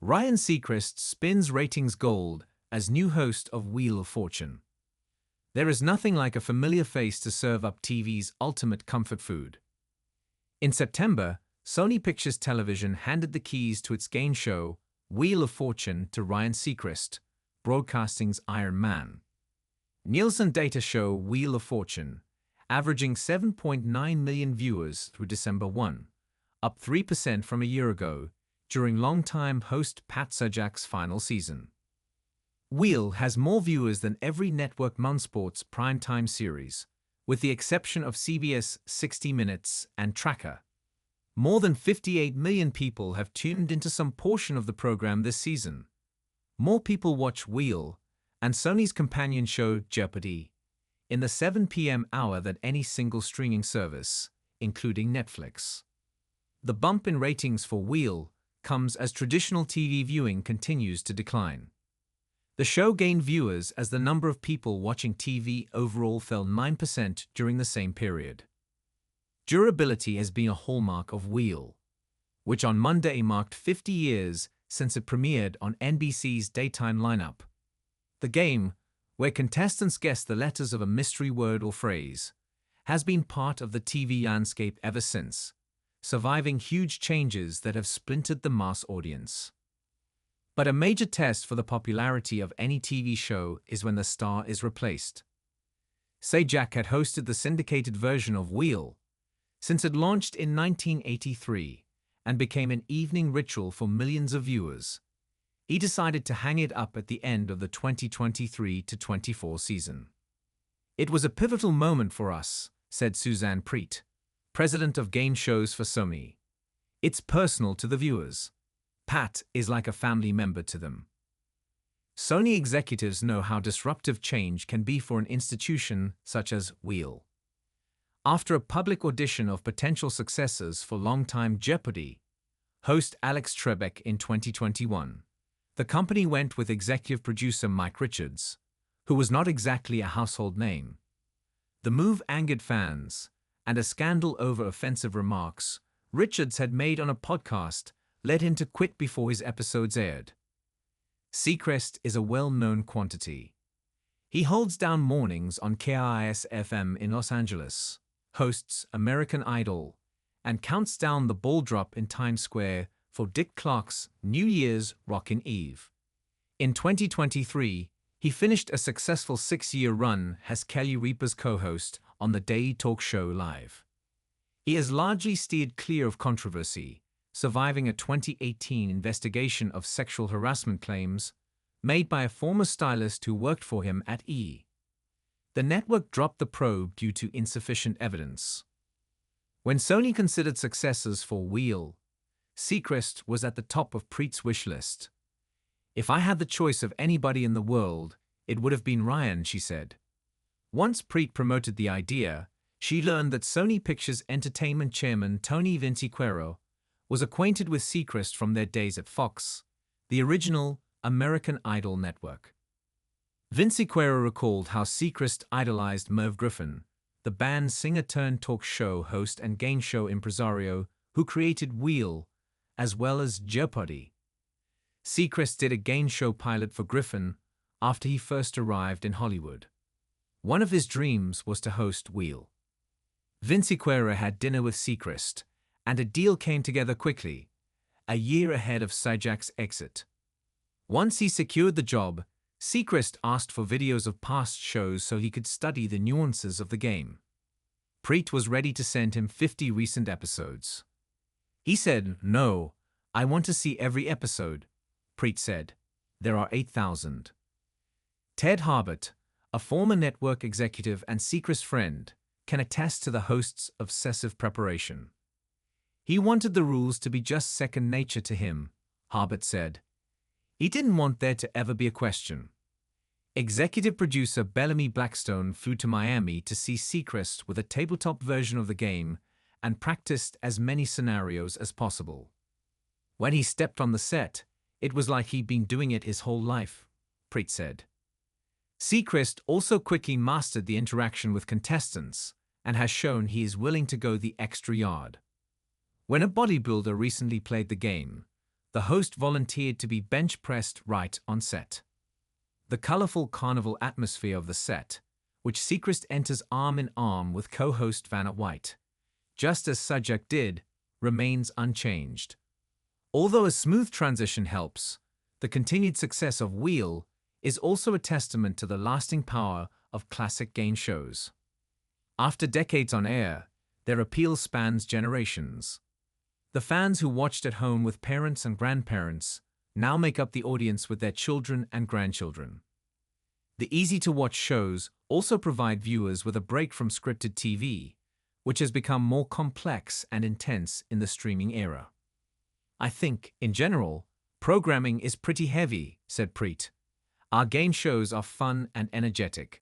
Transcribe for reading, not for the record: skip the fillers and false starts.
Ryan Seacrest spins ratings gold as new host of Wheel of Fortune. There is nothing like a familiar face to serve up TV's ultimate comfort food. In September, Sony Pictures Television handed the keys to its game show, Wheel of Fortune, to Ryan Seacrest, broadcasting's Iron Man. Nielsen data show Wheel of Fortune, averaging 7.9 million viewers through December 1, up 3% from a year ago, during longtime host Pat Sajak's final season. Wheel has more viewers than every network nonsports primetime series, with the exception of CBS 60 Minutes and Tracker. More than 58 million people have tuned into some portion of the program this season. More people watch Wheel and Sony's companion show Jeopardy in the 7 p.m. hour than any single streaming service, including Netflix. The bump in ratings for Wheel comes as traditional TV viewing continues to decline. The show gained viewers as the number of people watching TV overall fell 9% during the same period. Durability has been a hallmark of Wheel, which on Monday marked 50 years since it premiered on NBC's daytime lineup. The game, where contestants guess the letters of a mystery word or phrase, has been part of the TV landscape ever since, surviving huge changes that have splintered the mass audience. But a major test for the popularity of any TV show is when the star is replaced. Sajak had hosted the syndicated version of Wheel since it launched in 1983 and became an evening ritual for millions of viewers. He decided to hang it up at the end of the 2023-24 season. "It was a pivotal moment for us," said Suzanne Preet, president of game shows for Sony. "It's personal to the viewers. Pat is like a family member to them." Sony executives know how disruptive change can be for an institution such as Wheel. After a public audition of potential successors for longtime Jeopardy host Alex Trebek in 2021, the company went with executive producer Mike Richards, who was not exactly a household name. The move angered fans, and a scandal over offensive remarks Richards had made on a podcast led him to quit before his episodes aired. Seacrest is a well-known quantity. He holds down mornings on KIIS-FM in Los Angeles, hosts American Idol, and counts down the ball drop in Times Square for Dick Clark's New Year's Rockin' Eve. In 2023, he finished a successful 6-year run as Kelly Ripa's co-host on the Day Talk Show Live. He has largely steered clear of controversy, surviving a 2018 investigation of sexual harassment claims made by a former stylist who worked for him at E! The network dropped the probe due to insufficient evidence. When Sony considered successors for Wheel, Seacrest was at the top of Preet's wish list. "If I had the choice of anybody in the world, it would have been Ryan," she said. Once Preet promoted the idea, she learned that Sony Pictures Entertainment chairman Tony Vinciquerra was acquainted with Seacrest from their days at Fox, the original American Idol network. Vinciquerra recalled how Seacrest idolized Merv Griffin, the band's singer-turned-talk show host and game show impresario who created Wheel, as well as Jeopardy. Seacrest did a game show pilot for Griffin after he first arrived in Hollywood. One of his dreams was to host Wheel. Vinciquerra had dinner with Seacrest, and a deal came together quickly, a year ahead of Sajak's exit. Once he secured the job, Seacrest asked for videos of past shows so he could study the nuances of the game. Preet was ready to send him 50 recent episodes. He said, "No, I want to see every episode." Preet said, "There are 8,000. Ted Harbert, a former network executive and Seacrest friend, can attest to the host's obsessive preparation. "He wanted the rules to be just second nature to him," Harbert said. "He didn't want there to ever be a question." Executive producer Bellamy Blackstone flew to Miami to see Seacrest with a tabletop version of the game and practiced as many scenarios as possible. "When he stepped on the set, it was like he'd been doing it his whole life," Preet said. Seacrest also quickly mastered the interaction with contestants and has shown he is willing to go the extra yard. When a bodybuilder recently played the game, The host volunteered to be bench-pressed right on set. The colorful carnival atmosphere of the set, which Seacrest enters arm in arm with co-host Vanna White, just as Sajak did, remains unchanged. Although a smooth transition helps, the continued success of Wheel is also a testament to the lasting power of classic game shows. After decades on air, their appeal spans generations. The fans who watched at home with parents and grandparents now make up the audience with their children and grandchildren. The easy-to-watch shows also provide viewers with a break from scripted TV, which has become more complex and intense in the streaming era. "I think, in general, programming is pretty heavy," said Preet. "Our game shows are fun and energetic,